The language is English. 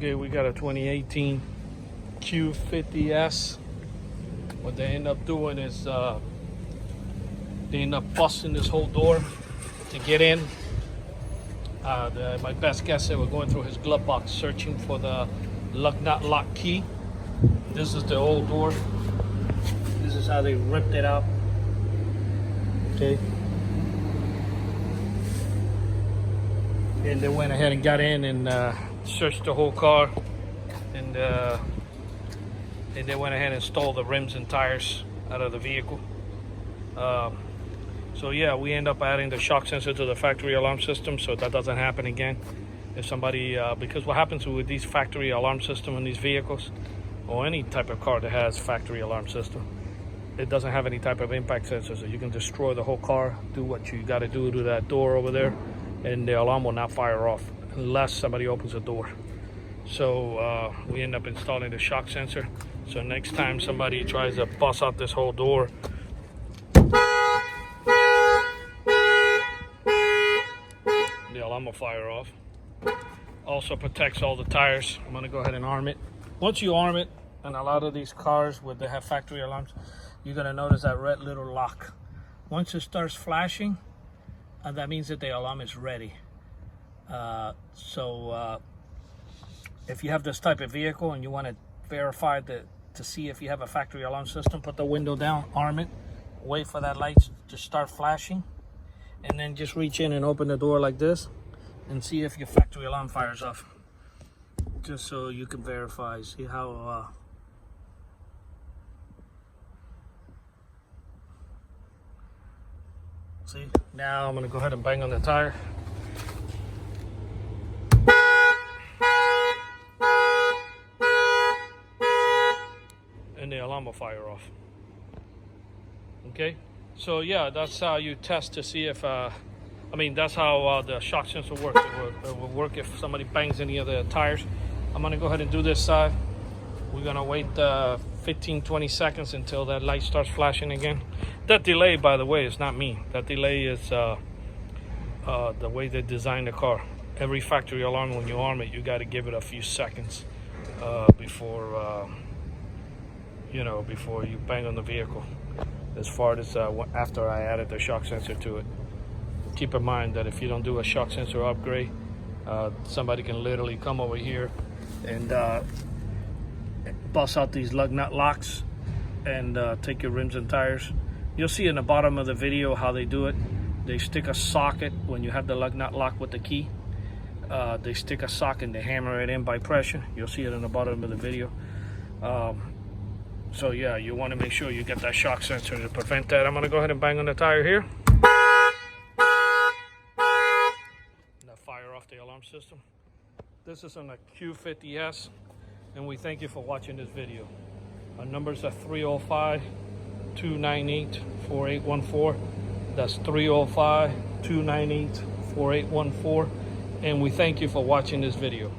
Okay, we got a 2018 Q50s. What they end up doing is they end up busting this whole door to get in. My best guess, they were going through his glove box searching for the lug nut lock key. This is the old door. This is how they ripped it out. Okay. And they went ahead and got in and searched the whole car, and they went ahead and stole the rims and tires out of the vehicle. So yeah, we end up adding the shock sensor to the factory alarm system so that doesn't happen again. If somebody, because what happens with these factory alarm system in these vehicles, or any type of car that has factory alarm system, it doesn't have any type of impact sensor, so you can destroy the whole car, do what you got to do to that door over there, and the alarm will not fire off unless somebody opens the door. So we end up installing the shock sensor, so next time somebody tries to bust out this whole door, the alarm will fire off. Also protects all the tires. I'm gonna go ahead and arm it. Once you arm it, and a lot of these cars where they have factory alarms, you're gonna notice that red little lock. Once it starts flashing, that means that the alarm is ready. If you have this type of vehicle and you want to verify to see if you have a factory alarm system, put the window down, arm it, wait for that light to start flashing, and then just reach in and open the door like this and see if your factory alarm fires off, just so you can verify. See how see, now I'm gonna go ahead and bang on the tire. And the alarm will fire off. Okay, so yeah, that's how you test to see if that's how the shock sensor works. It will work if somebody bangs any of the tires. I'm gonna go ahead and do this side. We're gonna wait 15-20 seconds until that light starts flashing again. That delay, by the way, is not me. That delay is the way they designed the car. Every factory alarm, when you arm it, you got to give it a few seconds before you bang on the vehicle. As far as after I added the shock sensor to it. Keep in mind that if you don't do a shock sensor upgrade, somebody can literally come over here and bust out these lug nut locks and take your rims and tires. You'll see in the bottom of the video how they do it. They stick a socket when you have the lug nut lock with the key. They stick a socket and they hammer it in by pressure. You'll see it in the bottom of the video. So yeah, you want to make sure you get that shock sensor to prevent that. I'm going to go ahead and bang on the tire here. And that fire off the alarm system. This is on the Q50s, and we thank you for watching this video. Our numbers are 305-298-4814. That's 305-298-4814. And we thank you for watching this video.